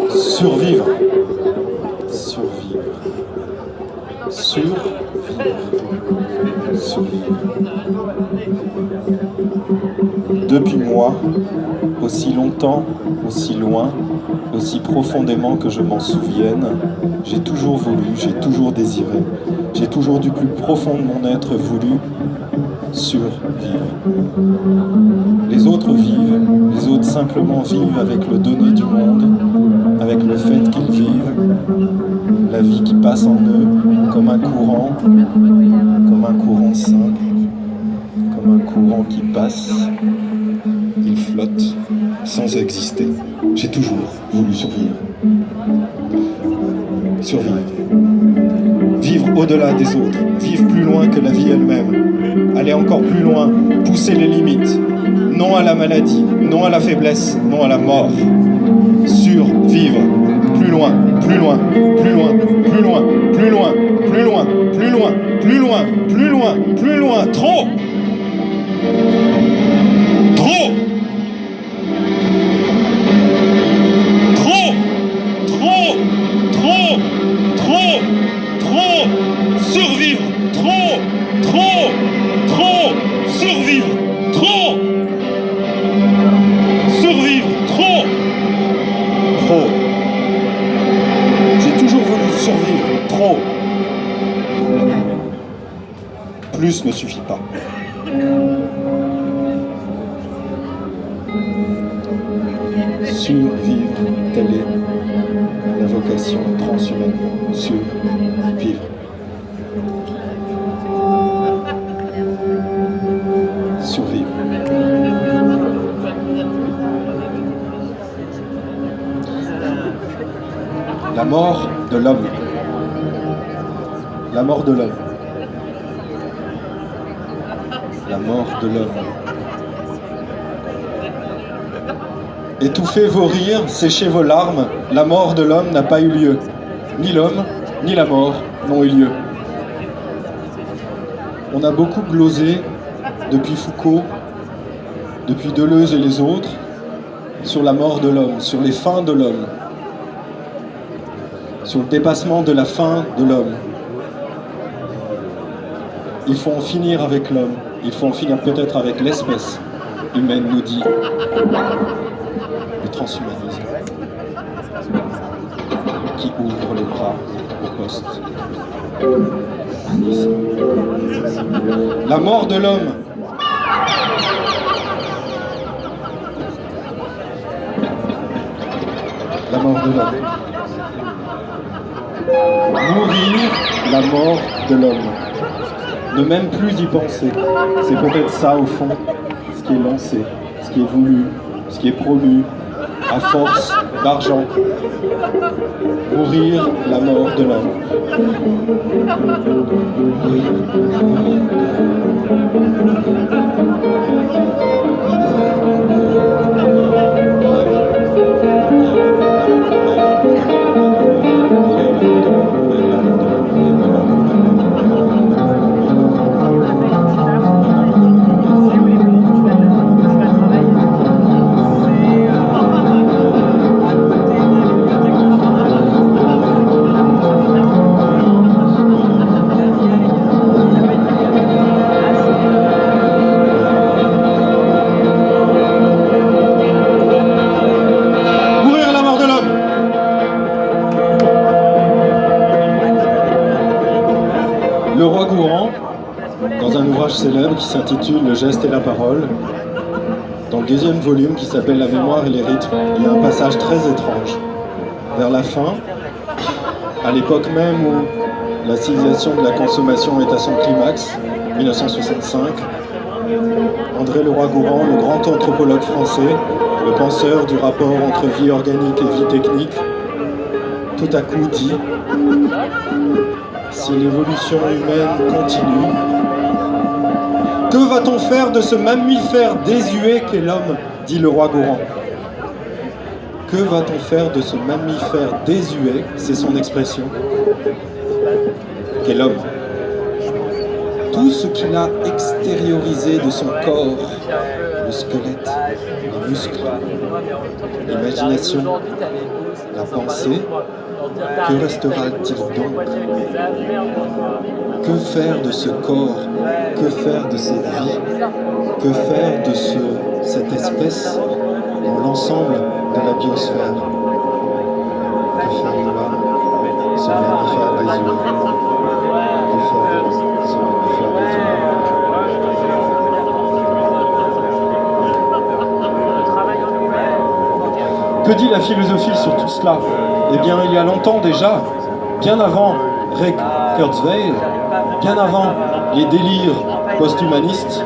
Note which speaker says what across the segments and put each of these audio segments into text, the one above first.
Speaker 1: Survivre. Survivre. Survivre. Survivre. Depuis moi, aussi longtemps, aussi loin, aussi profondément que je m'en souvienne, j'ai toujours voulu, j'ai toujours désiré, j'ai toujours du plus profond de mon être voulu survivre. Les autres vivent, les autres simplement vivent avec le donné du monde, avec le fait qu'ils vivent, la vie qui passe en eux, comme un courant simple, comme un courant qui passe, ils flottent sans exister. J'ai toujours voulu survivre. Survivre. Vivre au-delà des autres, vivre plus loin que la vie elle-même, aller encore plus loin, pousser les limites, non à la maladie, non à la faiblesse, non à la mort. Survivre, plus loin, plus loin, plus loin, plus loin, plus loin, plus loin, plus loin, plus loin, plus loin, plus loin, trop, trop, trop, trop, trop, trop, trop, survivre, trop, trop, trop, survivre, trop, survivre, trop, trop. J'ai toujours voulu survivre, trop. Plus ne suffit pas. Survivre, telle est la vocation transhumaine. Survivre. Survivre. La mort de l'homme. La mort de l'homme. La mort de l'homme. Étouffez vos rires, séchez vos larmes, la mort de l'homme n'a pas eu lieu. Ni l'homme, ni la mort n'ont eu lieu. On a beaucoup glosé, depuis Foucault, depuis Deleuze et les autres, sur la mort de l'homme, sur les fins de l'homme, sur le dépassement de la fin de l'homme. Il faut en finir avec l'homme, il faut en finir peut-être avec l'espèce humaine, nous dit le transhumanisme, qui ouvre les bras au poste. La mort de l'homme. La mort de l'homme. Mourir, la mort de l'homme. Ne même plus y penser. C'est peut-être ça, au fond, ce qui est lancé, ce qui est voulu, ce qui est promu, à force d'argent. Mourir la mort de l'homme. Le roi Gourand, dans un ouvrage célèbre qui s'intitule Le geste et la parole, dans le deuxième volume qui s'appelle La mémoire et les rythmes, il y a un passage très étrange. Vers la fin, à l'époque même où la civilisation de la consommation est à son climax, 1965, André Leroi-Gourand, le grand anthropologue français, le penseur du rapport entre vie organique et vie technique, tout à coup dit: si l'évolution humaine continue, que va-t-on faire de ce mammifère désuet qu'est l'homme, dit Leroi-Gourand. Que va-t-on faire de ce mammifère désuet, c'est son expression, qu'est l'homme. Tout ce qu'il a extériorisé de son corps, le squelette, les muscles, l'imagination, la pensée, que restera-t-il donc? Que faire de ce corps? Que faire de cette vie? Que faire de cette espèce dans l'ensemble de la biosphère? Que faire de l'homme, ce mammifère désuet? Que faire de ce mammifère désuet? Que dit la philosophie sur tout cela? Eh bien, il y a longtemps déjà, bien avant Ray Kurzweil, bien avant les délires post-humanistes,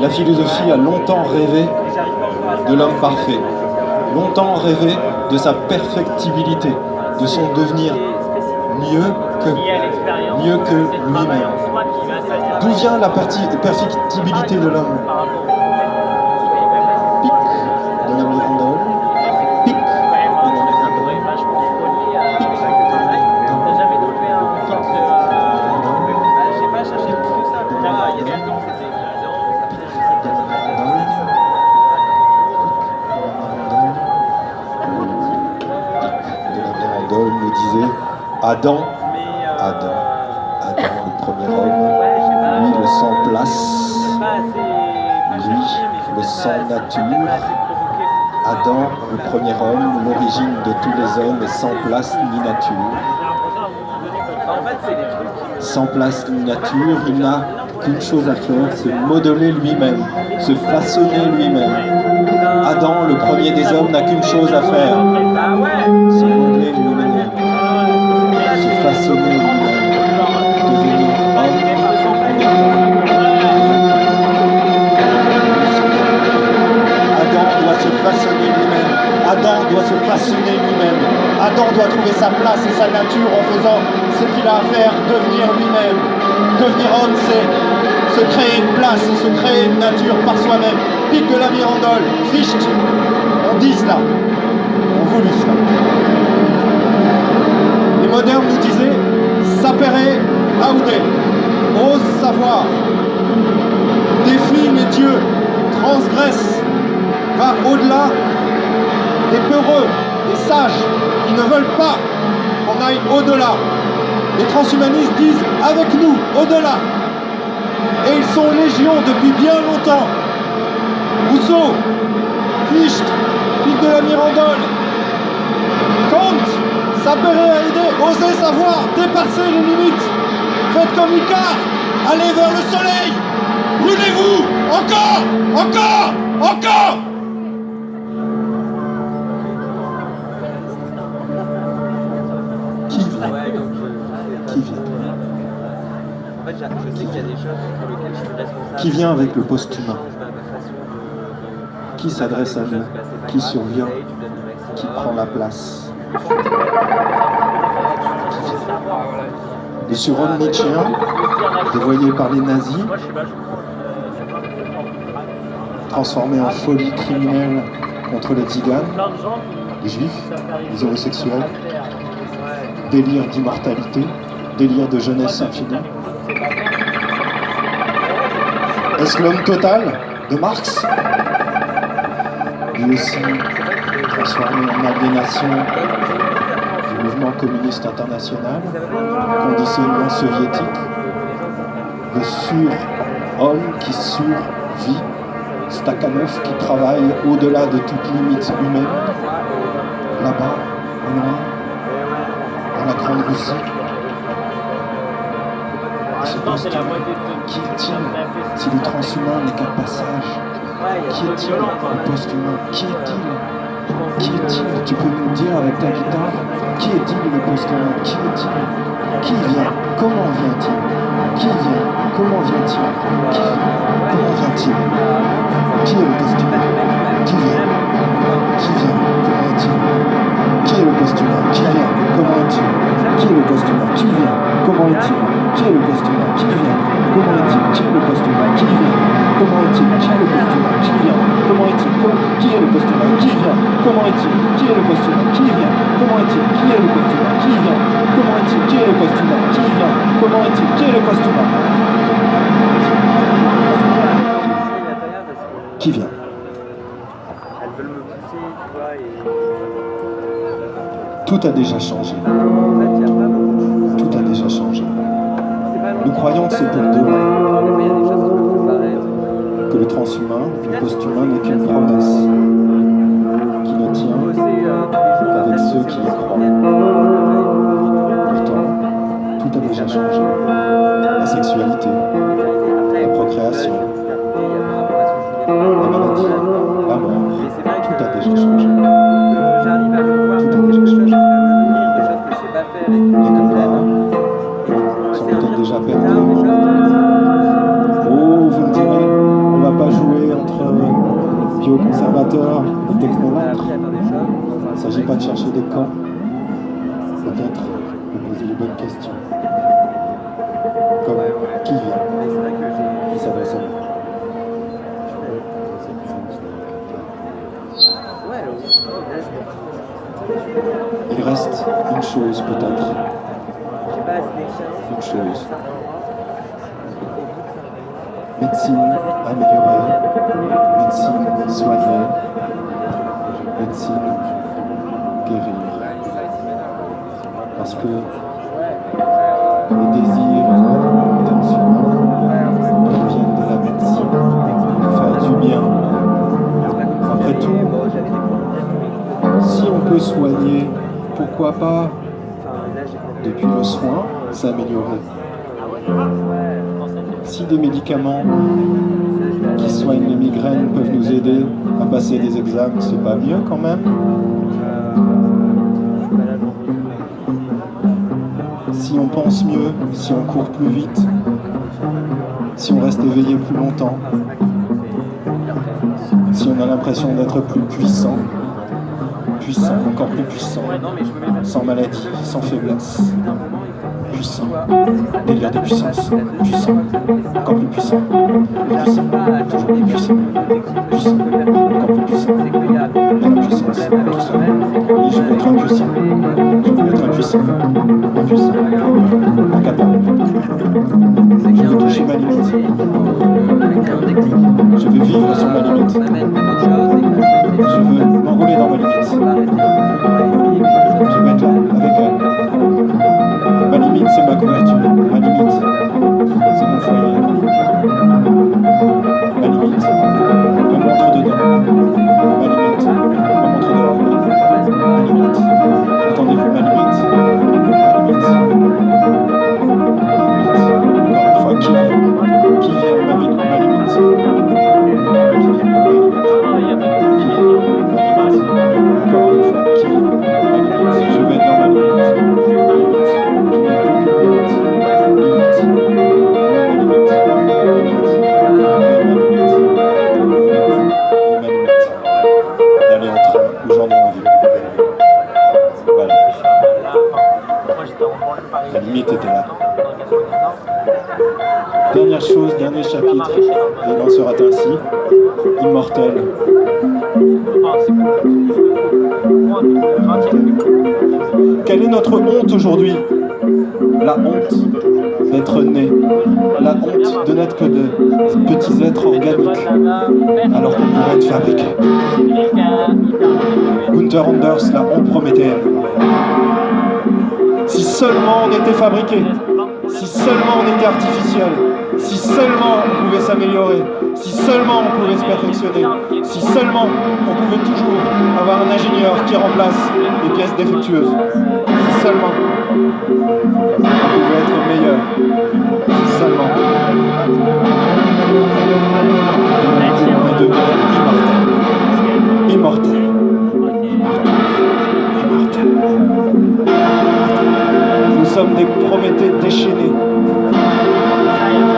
Speaker 1: la philosophie a longtemps rêvé de l'homme parfait, longtemps rêvé de sa perfectibilité, de son devenir mieux que lui-même. D'où vient la perfectibilité de l'homme? Pic de la Mirandole. Nous disait Adam, le premier homme, lui le sans place, lui le sans nature. Adam, le premier homme, l'origine de tous les hommes est sans place ni nature. Sans place ni nature, il n'a qu'une chose à faire, se modeler lui-même, se façonner lui-même. Adam, le premier des hommes, n'a qu'une chose à faire, se modeler lui-même, se façonner lui-même, devenir homme. Adam doit se façonner lui-même. Adam doit se façonner lui-même. Adam doit trouver sa place et sa nature en faisant ce qu'il a à faire, devenir lui-même. Devenir homme, c'est se créer une place, se créer une nature par soi-même. Pic de la Mirandole, Fichte, on dit cela, on voulu cela. Les modernes nous disaient sapere aude, ose savoir, défie les dieux, transgresse, va au-delà des peureux, des sages qui ne veulent pas qu'on aille au-delà. Les transhumanistes disent avec nous, au-delà. Et ils sont légion depuis bien longtemps. Rousseau, Fichte, Pic de la Mirandole, Kant, sapere aude, osez savoir, dépasser les limites. Faites comme Icare, allez vers le soleil. Brûlez-vous, encore, encore, encore. Qui vient?
Speaker 2: je sais qu'il y a des choses pour lesquelles je suis responsable.
Speaker 1: Qui vient avec le post-humain? Qui s'adresse à nous? Qui survient? Qui prend la place? Les surhommes nietzschéens, dévoyés par les nazis, transformés en folie criminelle contre les tziganes, les juifs, les homosexuels, délire d'immortalité, délire de jeunesse infinie. Est-ce l'homme total de Marx? Lui aussi transformé en aliénation du mouvement communiste international, conditionnement soviétique, le sur-homme qui survit, Stakhanov qui travaille au-delà de toute limite humaine, là-bas, au loin, dans la Grande Russie. Ce post-humain, qui est-il si le transhumain n'est qu'un passage? Qui est-il le post-humain? Qui est-il? Qui est-il? Tu peux nous dire avec ta guitare? Qui est-il le post-humain? Qui est-il? Qui vient? Comment vient-il? Qui vient? Comment vient-il? Qui vient? Comment vient-il? Qui est le post-humain? Qui vient? Qui vient? Comment est-il? Qui est le post-humain? Qui vient? Comment est-il? Qui est le post-humain? Qui vient? Comment est-il? Qui est le post-humain? Qui vient? Comment est-il? Qui est le post-humain? Qui vient? Comment est-il? Qui est le post-humain? Qui vient? Comment est-il? Qui est le post-humain? Qui vient? Comment est-il? Qui est le post-humain? Qui vient? Comment est-il? Qui est le post-humain? Qui vient? Comment est-il? Qui est le post-humain? Qui vient? Comment est-il? Qui est le post-humain? Qui vient?
Speaker 2: Elles veulent me pousser, tu vois, et...
Speaker 1: Tout a déjà changé.
Speaker 2: En fait, il n'y a pas beaucoup de choses.
Speaker 1: Tout a déjà changé.
Speaker 2: C'est pas
Speaker 1: Nous croyons que c'est pour demain,
Speaker 2: Des fois, il y a des choses qui me font paraître.
Speaker 1: que le transhumain, le post-humain n'est qu'une promesse qui ne tient qu'avec ceux qui y croient. Pourtant, tout a déjà changé. La sexualité, la procréation, la maladie, la mort, tout a déjà changé.
Speaker 2: J'arrive à le voir,
Speaker 1: Tout a
Speaker 2: des
Speaker 1: déjà
Speaker 2: choses
Speaker 1: changé.
Speaker 2: des choses que je sais pas faire et que
Speaker 1: Les combats sont peut-être déjà perdus. Oh, vous me direz, on va pas jouer entre bioconservateurs et technomètres. Il ne s'agit pas de chercher des camps. Peut-être de poser les bonnes questions. Comme qui vient? Qui s'adresse à nous? Il reste une chose peut-être. Une chose. Médecine améliorée, médecine soignée, médecine guérir. Parce que les désirs d'âmes humains viennent de la médecine, pour faire du bien. Après tout, si on peut soigner, pourquoi pas, depuis le soin, s'améliorer. Si des médicaments qui soignent les migraines peuvent nous aider à passer des examens, c'est pas mieux quand même? Si on pense mieux, si on court plus vite, si on reste éveillé plus longtemps, si on a l'impression d'être plus puissant, encore plus puissant, sans maladie, sans faiblesse, puissant, délire de puissance, puissant, encore plus puissant, toujours plus puissant, encore plus puissant, et la puissance, tout ça. Et je veux être impuissant, je veux être impuissant, incapable. Je veux toucher ma limite. Je veux vivre sur ma limite. Je veux m'enrouler dans ma limite. Je veux être là, avec elle. Ma limite, c'est ma couverture. Ma limite, c'est mon foyer. Ma limite, me montre dedans. Ma limite, me montre dehors. Ma limite, entendez-vous ma limite? Ma limite. Encore une fois, qui vient? Qui vient? Ma limite. Qui vient? Ma limite. Qui vient? Ma limite. Encore une fois, qui vient? titre, et il en sera ainsi, immortel. Quelle est notre honte aujourd'hui? La honte d'être né, la honte de n'être que de petits êtres organiques, alors qu'on pourrait être fabriqués. Gunther Anders, la honte prométhéenne. Si seulement on était fabriqué, si seulement on était artificiel, si seulement on pouvait s'améliorer, si seulement on pouvait se perfectionner, si seulement on pouvait toujours avoir un ingénieur qui remplace les pièces défectueuses, si seulement on pouvait être meilleur, si seulement on pouvait devenir immortel. Immortel. Nous sommes des Prométhées déchaînés,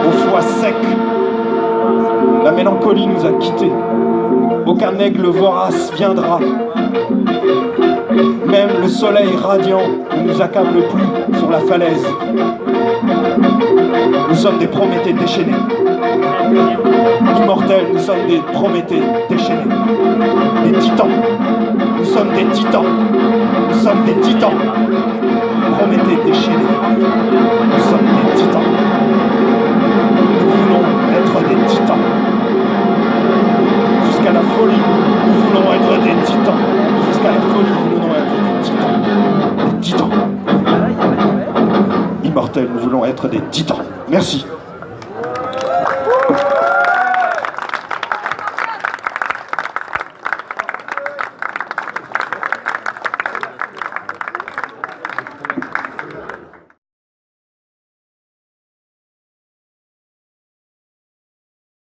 Speaker 1: au foie sec. La mélancolie nous a quittés. Aucun aigle vorace viendra. Même le soleil radiant ne nous accable plus sur la falaise. Nous sommes des Prométhées déchaînés. Immortels, nous sommes des Prométhées déchaînés. Des titans. Nous sommes des titans. Nous sommes des titans. Prométhée déchaînés. Nous sommes des titans. Nous voulons être des titans. Jusqu'à la folie, nous voulons être des titans. Jusqu'à la folie, nous voulons être des titans. Des titans. Immortels, nous voulons être des titans. Merci.